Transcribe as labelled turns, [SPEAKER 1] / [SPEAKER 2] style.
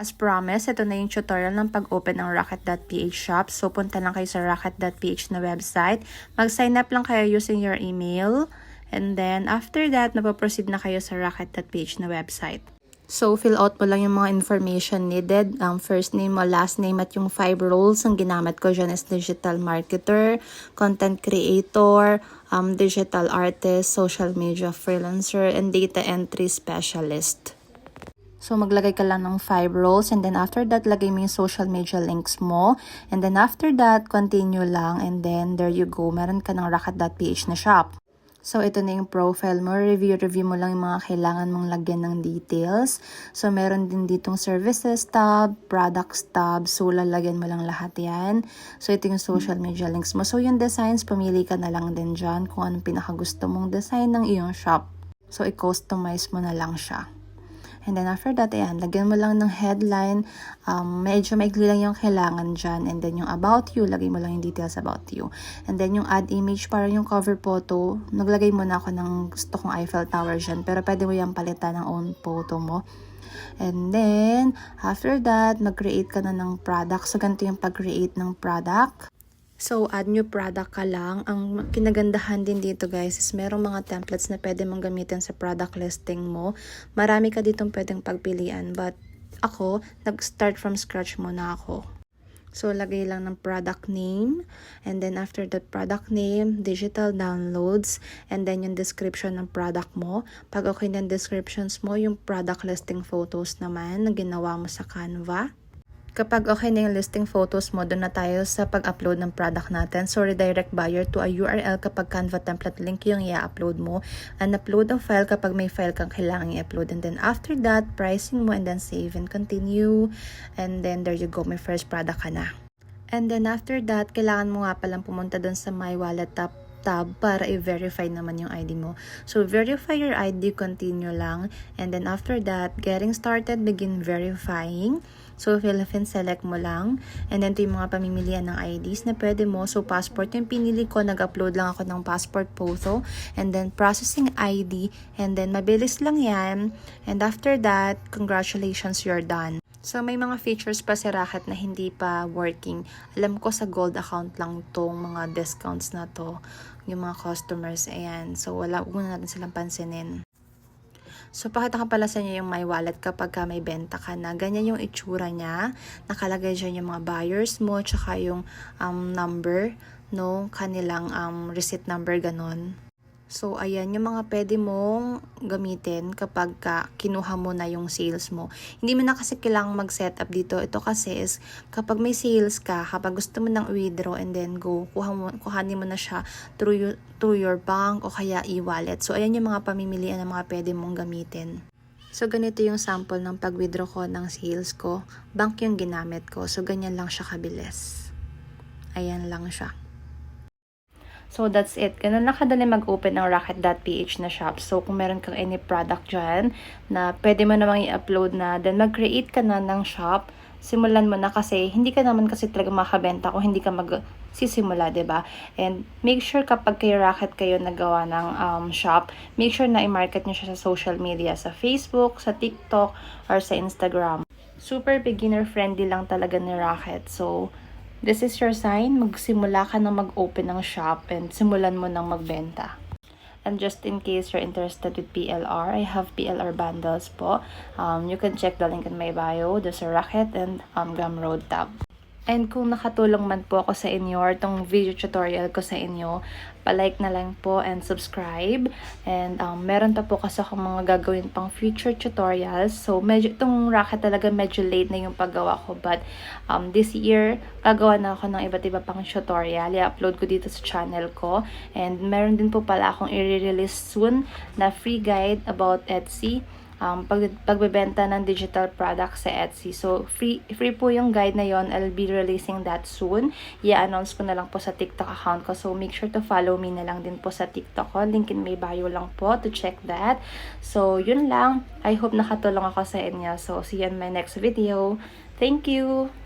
[SPEAKER 1] As promised, ito na yung tutorial ng pag-open ng Rocket.ph shop. So, punta lang kayo sa Rocket.ph na website. Mag-sign up lang kayo using your email. And then, after that, napaproceed na kayo sa Rocket.ph na website. So, fill out mo lang yung mga information needed. First name mo, last name, at yung 5 roles. Ang ginamit ko dyan is digital marketer, content creator, digital artist, social media freelancer, and data entry specialist. So, maglagay ka lang ng 5 roles and then after that, lagay mo yung social media links mo. And then after that, continue lang and then there you go. Meron ka ng Rocket.ph na shop. So, ito na yung profile mo. Review mo lang yung mga kailangan mong lagyan ng details. So, meron din ditong services tab, products tab. So, lalagyan mo lang lahat yan. So, ito yung social media links mo. So, yung designs, pumili ka na lang din dyan kung anong pinakagusto mong design ng iyong shop. So, i-customize mo na lang siya. And then after that, ayan, lagyan mo lang ng headline. Medyo maikli lang yung kailangan dyan. And then yung about you, lagay mo lang yung details about you. And then yung add image, para yung cover photo, naglagay muna ako ng gusto kong Eiffel Tower dyan. Pero pwede mo yung palitan ng own photo mo. And then, after that, mag-create ka na ng product. So, ganito yung pag-create ng product. So, add new product ka lang. Ang kinagandahan din dito guys is merong mga templates na pwede mong gamitin sa product listing mo. Marami ka ditong pwedeng pagpilian. But ako, nag-start from scratch muna ako. So, lagay lang ng product name. And then after that product name, digital downloads. And then yung description ng product mo. Pag okay ng descriptions mo, yung product listing photos naman na ginawa mo sa Canva. Kapag okay na yung listing photos mo, doon na tayo sa pag-upload ng product natin. So, redirect buyer to a URL kapag Canva template link yung i-upload mo. And upload ang file kapag may file kang kailangan i-upload. And then after that, pricing mo and then save and continue. And then there you go, may first product ka na. And then after that, kailangan mo nga palang pumunta doon sa My Wallet tab para i-verify naman yung ID mo. So, verify your ID, continue lang. And then after that, getting started, begin verifying. So, Philippines, select mo lang. And then, ito yung mga pamimilian ng IDs na pwede mo. So, passport yung pinili ko. Nag-upload lang ako ng passport photo. And then, processing ID. And then, mabilis lang yan. And after that, congratulations, you're done. So, may mga features pa si Rocket na hindi pa working. Alam ko sa gold account lang tong mga discounts na to. Yung mga customers, ayan. So, huwag na natin silang pansinin. So, pakita ka pala sa inyo yung My Wallet kapag may benta ka na. Ganyan yung itsura niya. Nakalagay dyan yung mga buyers mo, tsaka yung number, no, kanilang receipt number, ganon. So, ayan, yung mga pwede mong gamitin kapag kinuha mo na yung sales mo. Hindi mo na kasi kailangang mag-setup dito. Ito kasi is, kapag may sales ka, kapag gusto mo nang withdraw and then go, kuhanin mo na siya through your bank o kaya e-wallet. So, ayan yung mga pamimilian na mga pwede mong gamitin. So, ganito yung sample ng pag-withdraw ko ng sales ko. Bank yung ginamit ko. So, ganyan lang siya kabilis. Ayan lang siya. So, that's it. Ganun lang kadali mag-open ng Rocket.ph na shop. So, kung meron kang any product dyan na pwede mo namang i-upload na, then mag-create ka na ng shop, simulan mo na kasi hindi ka naman kasi talaga makabenta kung hindi ka magsisimula, diba? And make sure kapag kay Rocket kayo nagawa ng shop, make sure na i-market nyo siya sa social media, sa Facebook, sa TikTok, or sa Instagram. Super beginner-friendly lang talaga ni Rocket. So, this is your sign, magsimula ka na mag-open ng shop and simulan mo nang magbenta. And just in case you're interested with PLR, I have PLR bundles po. You can check the link in my bio. There's a Rocket and Gumroad tab. And kung nakatulong man po ako sa inyo or itong video tutorial ko sa inyo, palike na lang po and subscribe. And meron pa po kasi akong mga gagawin pang future tutorials. So, medyo itong Rocket talaga medyo late na yung paggawa ko. But this year, gagawa na ako ng iba't iba pang tutorial. I-upload ko dito sa channel ko. And meron din po pala akong i-release soon na free guide about Etsy. Pagbebenta ng digital products sa Etsy. So, free po yung guide na yon. I'll be releasing that soon. I-announce ko na lang po sa TikTok account ko. So, make sure to follow me na lang din po sa TikTok ko. Link in my bio lang po to check that. So, yun lang. I hope nakatulong ako sa inyo. So, see you in my next video. Thank you!